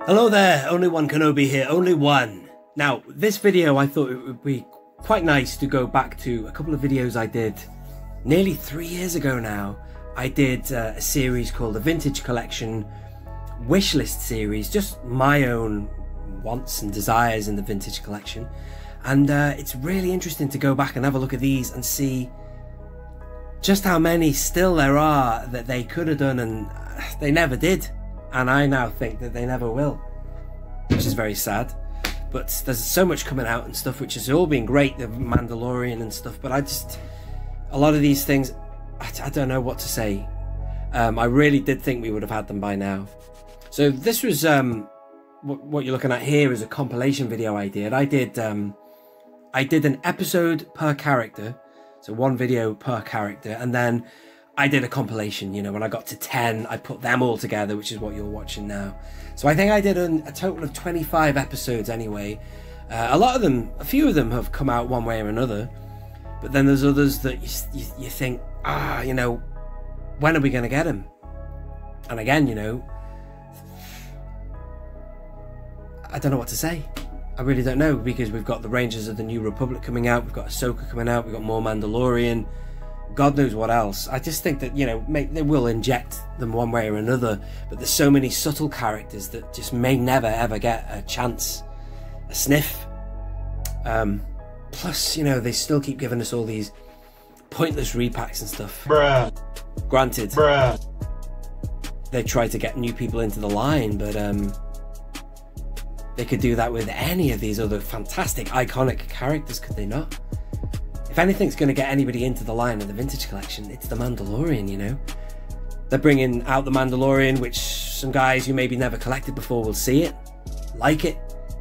Hello there, only one Kenobi here, only one. Now, this video I thought it would be quite nice to go back to a couple of videos I did nearly 3 years ago now. I did a series called the Vintage Collection Wishlist series, just my own wants and desires in the Vintage Collection. And it's really interesting to go back and have a look at these and see just how many still there are that they could have done and they never did. And I now think that they never will, which is very sad. But there's so much coming out and stuff, which has all been great, the Mandalorian and stuff, but a lot of these things, I don't know what to say. I really did think we would have had them by now. So this was, what you're looking at here is a compilation video I did. I did an episode per character, so one video per character, and then I did a compilation. You know, when I got to 10, I put them all together, which is what you're watching now. So I think I did a total of 25 episodes anyway. A few of them have come out one way or another, but then there's others that you think, you know, when are we going to get them? And again, you know, I don't know what to say. I really don't know, because we've got the Rangers of the New Republic coming out, we've got Ahsoka coming out, we've got more Mandalorian, God knows what else. I just think that, you know, they will inject them one way or another, but there's so many subtle characters that just may never ever get a chance, a sniff. Plus, you know, they still keep giving us all these pointless repacks and stuff. Bruh. Granted, bruh, they try to get new people into the line, but they could do that with any of these other fantastic, iconic characters, could they not? If anything's going to get anybody into the line of the Vintage Collection, it's the Mandalorian, you know? They're bringing out the Mandalorian, which some guys who maybe never collected before will see it, like it,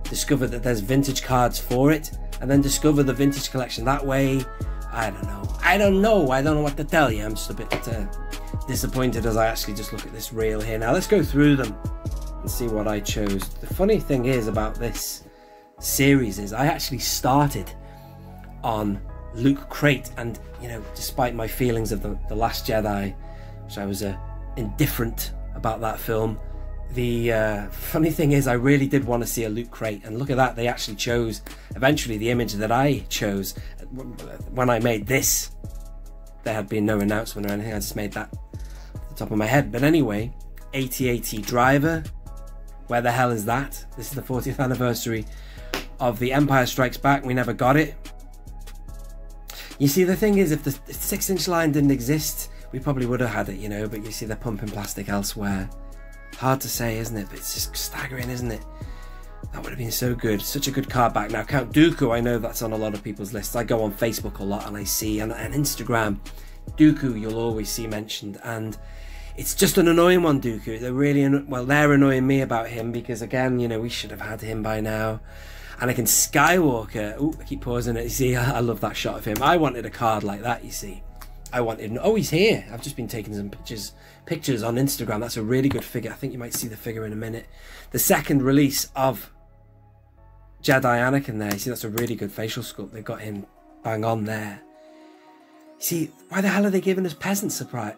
discover that there's vintage cards for it, and then discover the Vintage Collection that way. I don't know what to tell you. I'm just a bit disappointed as I actually just look at this reel here. Now let's go through them and see what I chose. The funny thing is about this series is I actually started on Luke Crate, and you know, despite my feelings of the Last Jedi, which I was indifferent about that film, the funny thing is I really did want to see a Luke Crate, and look at that, they actually chose eventually the image that I chose. When I made this, there had been no announcement or anything, I just made that off the top of my head. But anyway, AT-AT Driver, where the hell is that? This is the 40th anniversary of The Empire Strikes Back. We never got it. You see, the thing is, if the 6-inch line didn't exist, we probably would have had it, you know, but you see they're pumping plastic elsewhere. Hard to say, isn't it? But it's just staggering, isn't it? That would have been so good. Such a good card back. Now, Count Dooku, I know that's on a lot of people's lists. I go on Facebook a lot and I see, and Instagram, Dooku you'll always see mentioned, and it's just an annoying one, Dooku. They're really, they're annoying me about him, because again, you know, we should have had him by now. Anakin Skywalker. Oh, I keep pausing it. You see, I love that shot of him. I wanted a card like that, you see. I wanted... Oh, he's here. I've just been taking some pictures on Instagram. That's a really good figure. I think you might see the figure in a minute. The second release of Jedi Anakin there. You see, that's a really good facial sculpt. They've got him bang on there. You see, why the hell are they giving us Peasant Surprise?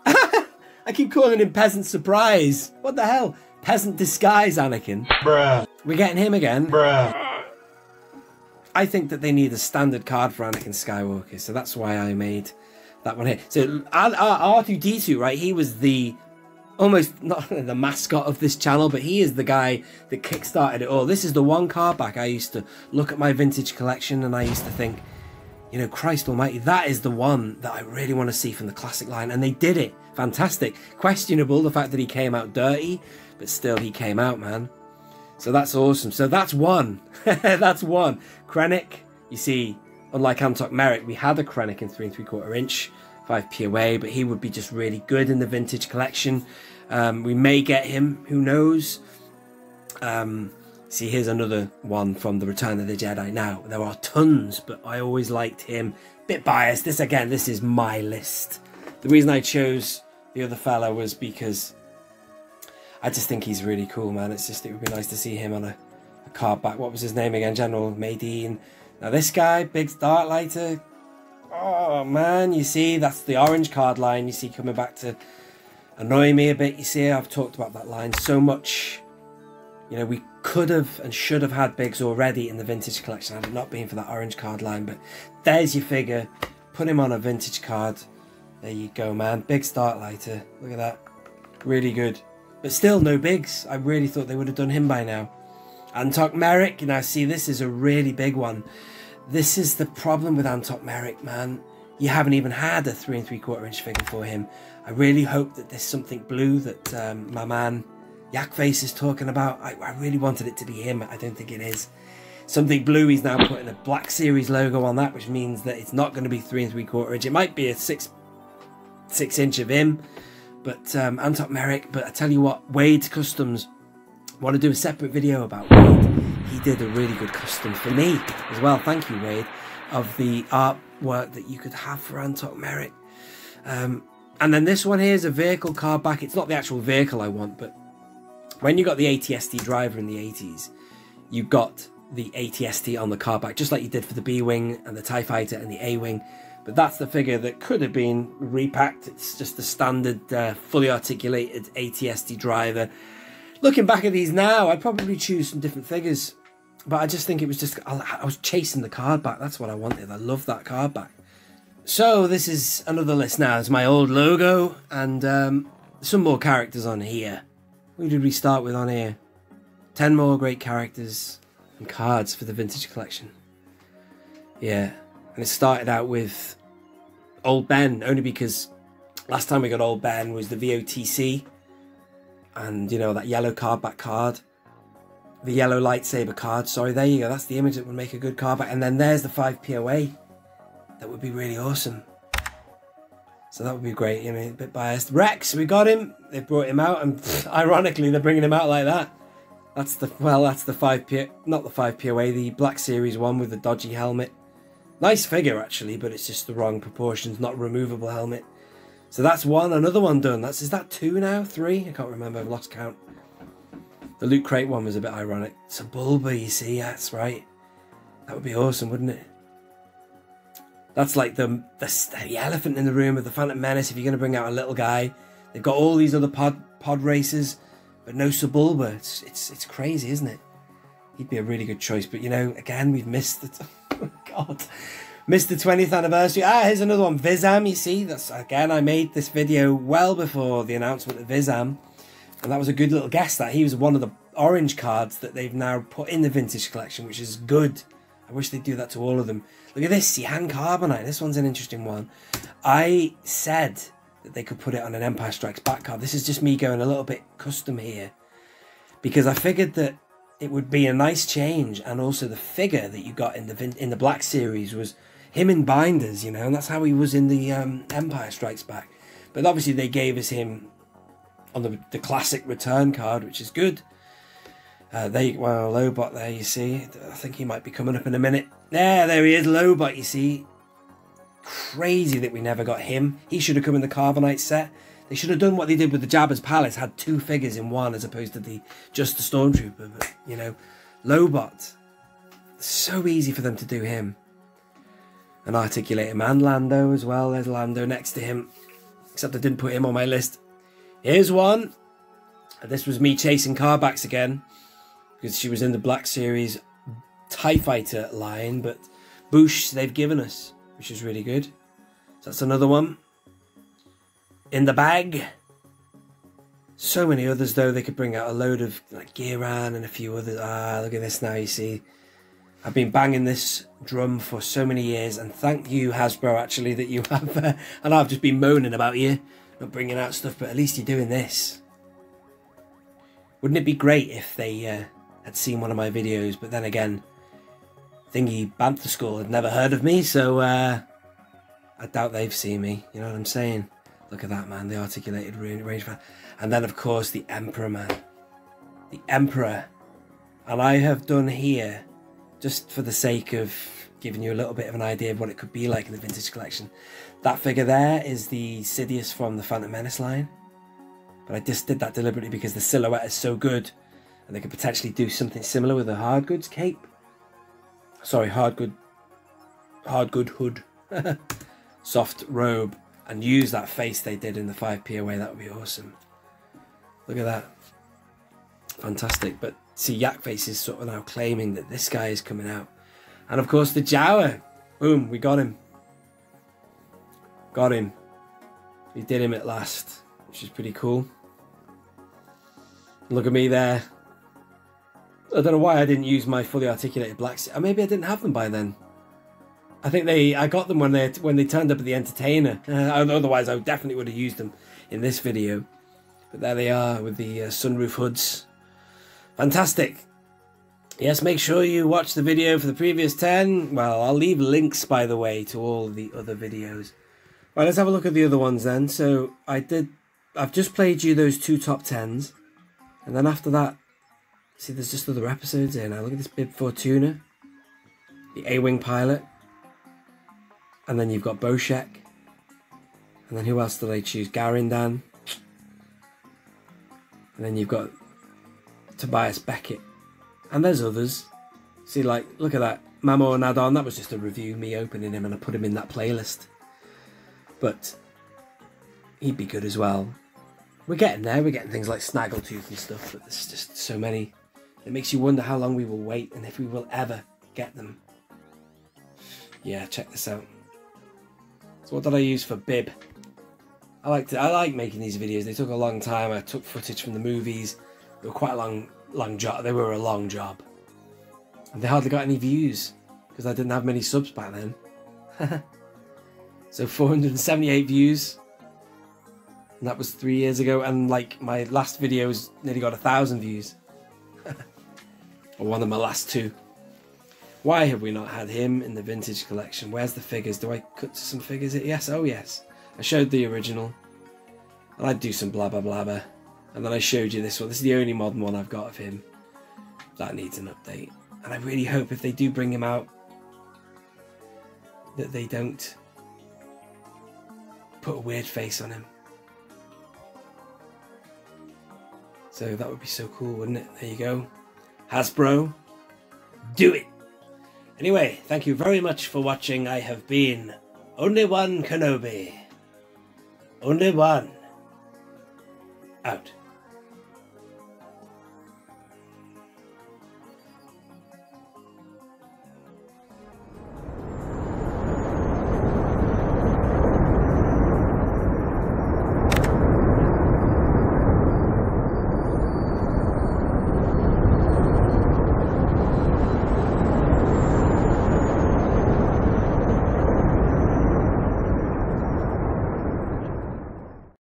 I keep calling him Peasant Surprise. What the hell? Peasant Disguise Anakin. Bruh. We're getting him again. Bruh. I think that they need a standard card for Anakin Skywalker, so that's why I made that one here. So R2-D2, right? He was almost not the mascot of this channel, but he is the guy that kickstarted it all. This is the one card back I used to look at my Vintage Collection and I used to think, you know, Christ almighty, that is the one that I really want to see from the classic line, and they did it. Fantastic. Questionable the fact that he came out dirty, but still he came out, man. So that's awesome. So that's one. That's one. Krennic, you see, unlike Antok Merrick, we had a Krennic in 3 3/4 inch, 5 POA, but he would be just really good in the Vintage Collection. We may get him, who knows. See, here's another one from the Return of the Jedi. Now, there are tons, but I always liked him. Bit biased. This is my list. The reason I chose the other fella was because I just think he's really cool, man. It would be nice to see him on a card back. What was his name again? General Madine. Now this guy, big Darklighter. Oh man, you see, that's the orange card line. You see coming back to annoy me a bit. You see, I've talked about that line so much You know, we could have and should have had Biggs already in the vintage collection had it not been for that orange card line. But there's your figure. Put him on a vintage card. There you go, man. Big start lighter. Look at that. Really good. But still no Biggs. I really thought they would have done him by now. Antok Merrick. Now see, this is a really big one. This is the problem with Antok Merrick, man. You haven't even had a 3 3/4 inch figure for him. I really hope that there's something blue that my man Yakface is talking about. I really wanted it to be him. I don't think it is. Something blue. He's now putting a Black Series logo on that, which means that it's not going to be 3 3/4 inch. It might be a 6 inch of him, but Antok Merrick. But I tell you what, Wade Customs. I want to do a separate video about Wade. He did a really good custom for me as well. Thank you, Wade, of the artwork that you could have for Antok Merrick. And then this one here is a vehicle card back. It's not the actual vehicle I want, but when you got the ATST driver in the 80s, you got the ATST on the card back, just like you did for the B-Wing and the TIE Fighter and the A-Wing. But that's the figure that could have been repacked. It's just the standard fully articulated ATST driver. Looking back at these now, I'd probably choose some different figures. But I just think it was just, I was chasing the card back. That's what I wanted. I love that card back. So this is another list now. It's my old logo and some more characters on here. Who did we start with on here? 10 more great characters and cards for the vintage collection. Yeah, and it started out with Old Ben, only because last time we got Old Ben was the VOTC. And, you know, that yellow card back card. The yellow lightsaber card. Sorry, there you go. That's the image that would make a good card back. And then there's the 5 POA. That would be really awesome. So that would be great. You know, a bit biased. Rex, we got him. They brought him out. And ironically, they're bringing him out like that. That's the, well, that's the 5 POA. Not the 5 POA. The Black Series one with the dodgy helmet. Nice figure, actually. But it's just the wrong proportions. Not a removable helmet. So that's one. Another one done. Is that 2 now? 3? I can't remember. I've lost count. The Loot Crate one was a bit ironic. It's a Bulba, you see. That's right. That would be awesome, wouldn't it? That's like the elephant in the room of the Phantom Menace. If you're going to bring out a little guy, they've got all these other pod races, but no Sebulba. It's crazy, isn't it? He'd be a really good choice. But, you know, again, we've missed the... Oh, God. Missed the 20th anniversary. Here's another one. Vizam, you see. That's, again, I made this video well before the announcement of Vizam. And that was a good little guess that he was one of the orange cards that they've now put in the vintage collection, which is good. I wish they'd do that to all of them. Look at this, Sihan Carbonite. This one's an interesting one. I said that they could put it on an Empire Strikes Back card. This is just me going a little bit custom here, because I figured that it would be a nice change, and also the figure that you got in the Black Series was him in binders, you know, and that's how he was in the Empire Strikes Back. But obviously they gave us him on the classic return card, which is good. Well, Lobot there, you see. I think he might be coming up in a minute. There he is, Lobot, you see. Crazy that we never got him. He should have come in the Carbonite set. They should have done what they did with the Jabba's Palace, had 2 figures in one as opposed to just the Stormtrooper. But, you know, Lobot. So easy for them to do him. And articulate him, and Lando as well. There's Lando next to him. Except I didn't put him on my list. Here's one. This was me chasing carbacks again, because she was in the Black Series TIE Fighter line, but Boosh they've given us, which is really good. So that's another one. In the bag. So many others though. They could bring out a load of like Giran and a few others. Look at this now, you see. I've been banging this drum for so many years, and thank you, Hasbro, actually, that you have, and I've just been moaning about you not bringing out stuff, but at least you're doing this. Wouldn't it be great if they had seen one of my videos, but then again, Thingy Bantha School had never heard of me, so I doubt they've seen me, you know what I'm saying? Look at that, man, the articulated range fan. And then, of course, the Emperor, man. The Emperor. And I have done here, just for the sake of giving you a little bit of an idea of what it could be like in the vintage collection. That figure there is the Sidious from the Phantom Menace line. But I just did that deliberately because the silhouette is so good. And they could potentially do something similar with a hard goods cape. Sorry, hard good hood. Soft robe. And use that face they did in the 5 POA. That would be awesome. Look at that. Fantastic. But See, Yak Face is sort of now claiming that this guy is coming out. And of course the Jawa. Boom, we got him. Got him. We did him at last, which is pretty cool. Look at me there. I don't know why I didn't use my fully articulated black suit. Or maybe I didn't have them by then. I think I got them when they turned up at the entertainer. Otherwise, I definitely would have used them in this video. But there they are with the sunroof hoods. Fantastic. Yes, make sure you watch the video for the previous 10. Well, I'll leave links, by the way, to all the other videos. Right, let's have a look at the other ones then. So I've just played you those 2 top 10s. And then after that, see, there's just other episodes here now. Look at this Bib Fortuna, the A-Wing pilot. And then you've got Boshek. And then who else did I choose? Garindan. And then you've got Tobias Beckett. And there's others. See, like, look at that. Mamo Nadon, that was just a review, me opening him, and I put him in that playlist. But he'd be good as well. We're getting there. We're getting things like Snaggletooth and stuff, but there's just so many. It makes you wonder how long we will wait and if we will ever get them. Yeah, check this out. So what did I use for Bib? I like making these videos. They took a long time. I took footage from the movies. They were quite a long job. They were a long job. And they hardly got any views because I didn't have many subs back then. So 478 views. And that was 3 years ago. And like my last videos nearly got 1,000 views. Or one of my last 2. Why have we not had him in the vintage collection? Where's the figures? Do I cut to some figures? Yes, oh yes. I showed the original. And I'd do some blabber blabber. And then I showed you this one. This is the only modern one I've got of him. That needs an update. And I really hope if they do bring him out, that they don't put a weird face on him. So that would be so cool, wouldn't it? There you go. Hasbro, do it! Anyway, thank you very much for watching. I have been Only One Kenobi. Only One. Out.